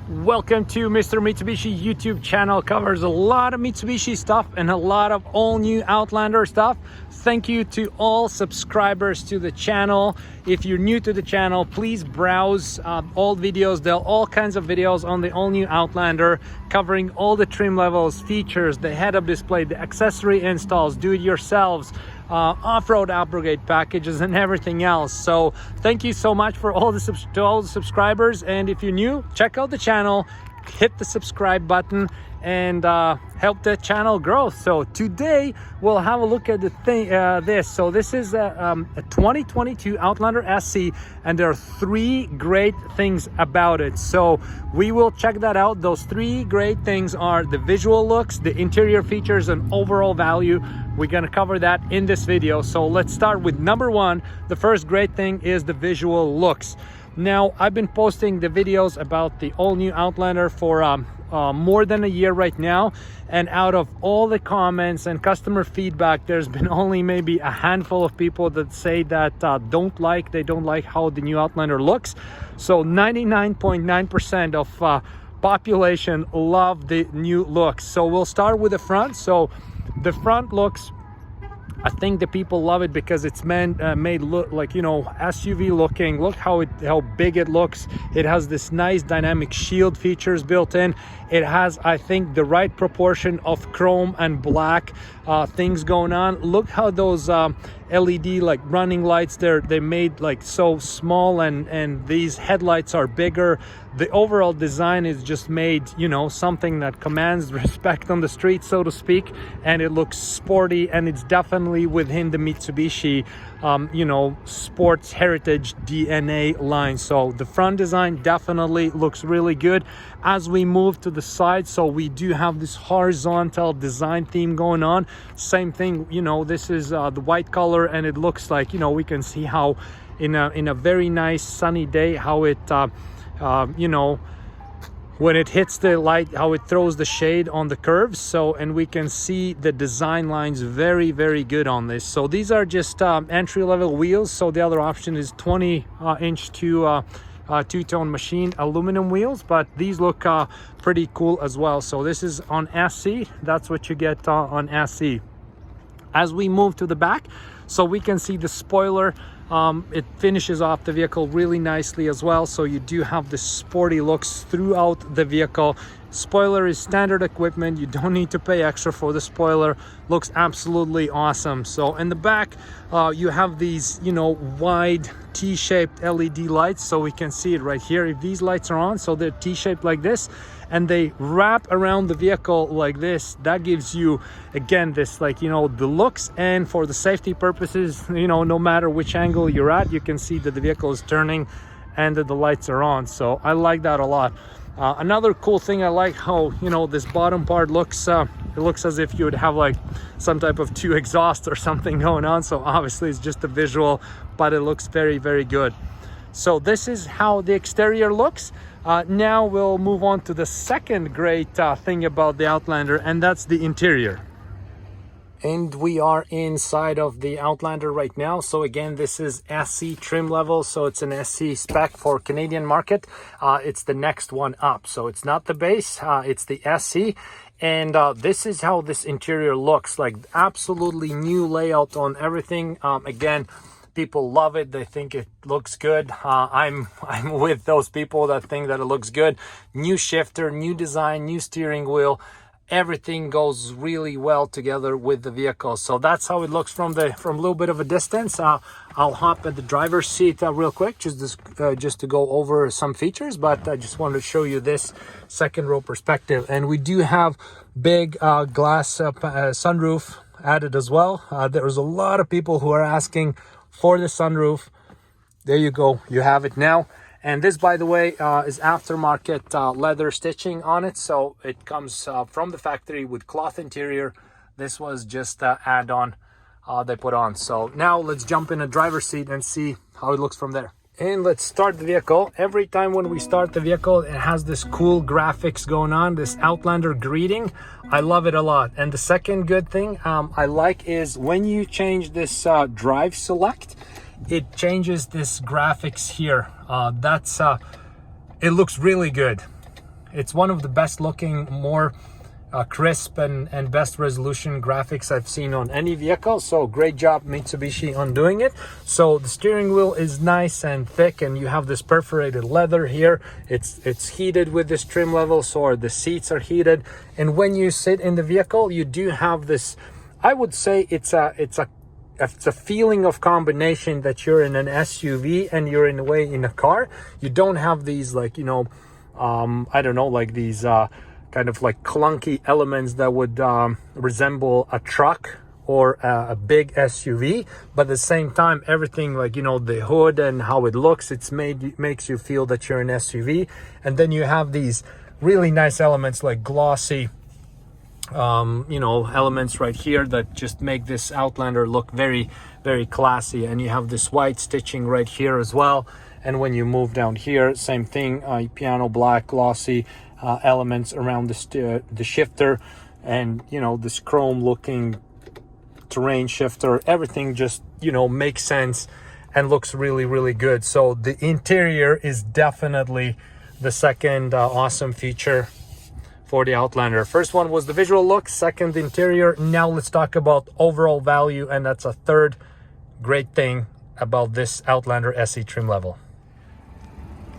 Welcome to Mr. Mitsubishi YouTube channel. Covers a lot of Mitsubishi stuff and a lot of all new Outlander stuff. Thank you to all subscribers to the channel. If you're new to the channel, please browse all videos. There are all kinds of videos on the all new Outlander covering all the trim levels, features, the head-up display, the accessory installs, do-it-yourselves, off-road upgrade packages and everything else. So thank you so much for all the subscribers, and if you're new, check out the channel, hit the subscribe button and help the channel grow. So today we'll have a look at the thing so this is a 2022 Outlander SE, and there are three great things about it, so we will check that out. Those three great things are the visual looks, the interior features, and overall value. We're gonna cover that in this video. So let's start with number one. The first great thing is the visual looks. Now, I've been posting the videos about the all new Outlander for more than a year right now, and out of all the comments and customer feedback, there's been only maybe a handful of people that say that they don't like how the new Outlander looks. So 99.9% of population love the new looks. So we'll start with the front. So the front looks, I think the people love it because it's made look like, you know, SUV looking. Look how big it looks. It has this nice dynamic shield features built in. It has, I think, the right proportion of chrome and black things going on. Look how those LED like running lights, they're made like so small, and these headlights are bigger. The overall design is just made, you know, something that commands respect on the street, so to speak, and it looks sporty, and it's definitely within the Mitsubishi you know, sports heritage DNA line. So the front design definitely looks really good. As we move to the side, so we do have this horizontal design theme going on. Same thing, you know, this is the white color, and it looks like, you know, we can see how in a very nice sunny day how it you know, when it hits the light, how it throws the shade on the curves. So, and we can see the design lines very, very good on this. So these are just entry-level wheels. So the other option is 20-inch to two-tone machined aluminum wheels, but these look pretty cool as well. So this is on SE. That's what you get on SE. As we move to the back, so we can see the spoiler. It finishes off the vehicle really nicely as well, so you do have the sporty looks throughout the vehicle. Spoiler is standard equipment. You don't need to pay extra for the spoiler. Looks absolutely awesome. So in the back, you have these, you know, wide T-shaped LED lights, so we can see it right here. If these lights are on, so they're T-shaped like this, and they wrap around the vehicle like this, that gives you, again, this, like, you know, the looks, and for the safety purposes, you know, no matter which angle you're at, you can see that the vehicle is turning and that the lights are on. So I like that a lot. Another cool thing, I like how, you know, this bottom part looks it looks as if you would have like some type of two exhaust or something going on. So obviously it's just a visual, but it looks very, very good. So this is how the exterior looks. Now we'll move on to the second great thing about the Outlander, and that's the interior. And we are inside of the Outlander right now. So again, this is SE trim level, so it's an SE spec for Canadian market. It's the next one up, so it's not the base, it's the SE. And this is how this interior looks like. Absolutely new layout on everything. Again, people love it. They think it looks good. I'm with those people that think that it looks good. New shifter, new design, new steering wheel. Everything goes really well together with the vehicle. So that's how it looks from a little bit of a distance. I'll hop at the driver's seat real quick, just to go over some features, but I just wanted to show you this second row perspective. And we do have big glass sunroof added as well. There's a lot of people who are asking for the sunroof. There you go, you have it now. And this, by the way, is aftermarket leather stitching on it, so it comes from the factory with cloth interior. This was just add-on they put on. So now let's jump in a driver's seat and see how it looks from there. And let's start the vehicle. Every time when we start the vehicle, it has this cool graphics going on, this Outlander greeting. I love it a lot. And the second good thing I like is when you change this drive select, it changes this graphics here. It looks really good. It's one of the best looking, more crisp and best resolution graphics I've seen on any vehicle. So great job Mitsubishi on doing it. So the steering wheel is nice and thick, and you have this perforated leather here. It's heated with this trim level, so the seats are heated. And when you sit in the vehicle, you do have this, I would say it's a feeling of combination that you're in an SUV and you're in a way in a car. You don't have these, like, you know, I don't know, like these kind of like clunky elements that would resemble a truck or a big SUV, but at the same time, everything, like, you know, the hood and how it looks, makes you feel that you're an SUV. And then you have these really nice elements like glossy you know, elements right here that just make this Outlander look very, very classy. And you have this white stitching right here as well. And when you move down here, same thing, piano black glossy elements around the shifter, and, you know, this chrome looking terrain shifter. Everything just, you know, makes sense and looks really, really good. So the interior is definitely the second awesome feature for the Outlander. First one was the visual look, second the interior. Now let's talk about overall value, and that's a third great thing about this Outlander SE trim level.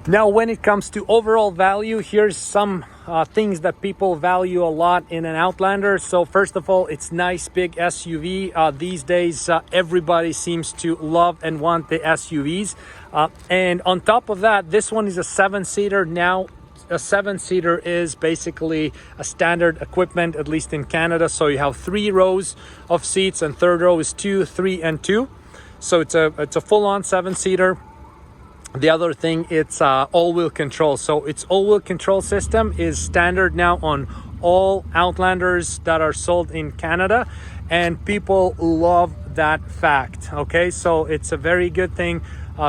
Now, when it comes to overall value, here's some things that people value a lot in an Outlander. So first of all, it's nice big SUV. These days, everybody seems to love and want the SUVs. And on top of that, this one is a 7-seater. Now, a 7-seater is basically a standard equipment, at least in Canada. So you have 3 rows of seats, and third row is 2, 3, and 2. So it's a full-on 7-seater. The other thing, it's all-wheel control. So its all-wheel control system is standard now on all Outlanders that are sold in Canada, and people love that fact. Okay, so it's a very good thing.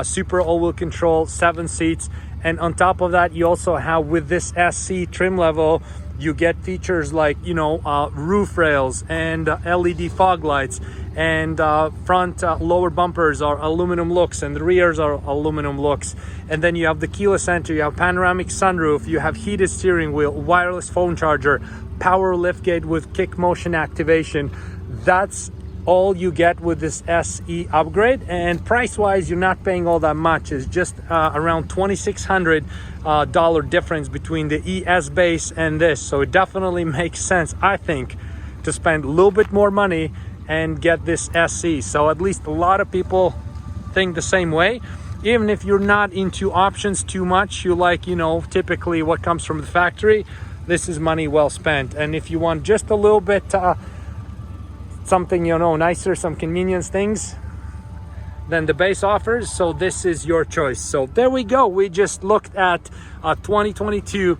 Super all-wheel control, 7 seats. And on top of that, you also have, with this SC trim level, you get features like, you know, roof rails and LED fog lights, and front lower bumpers are aluminum looks, and the rears are aluminum looks. And then you have the keyless entry, you have panoramic sunroof, you have heated steering wheel, wireless phone charger, power liftgate with kick motion activation. That's all you get with this SE upgrade, and price wise you're not paying all that much. It's just around $2,600 difference between the ES base and this. So it definitely makes sense, I think, to spend a little bit more money and get this SE. So at least a lot of people think the same way. Even if you're not into options too much, you like, you know, typically what comes from the factory, this is money well spent. And if you want just a little bit something, you know, nicer, some convenience things than the base offers, so this is your choice. So there we go. We just looked at a 2022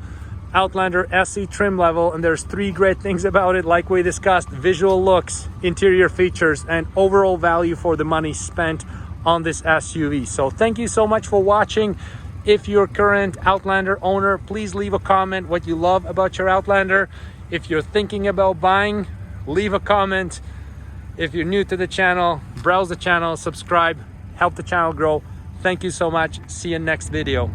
Outlander SE trim level, and there's 3 great things about it, like we discussed: visual looks, interior features, and overall value for the money spent on this SUV. So thank you so much for watching. If you're a current Outlander owner, please leave a comment what you love about your Outlander. If you're thinking about buying, leave a comment. If you're new to the channel, browse the channel, subscribe, help the channel grow. Thank you so much. See you next video.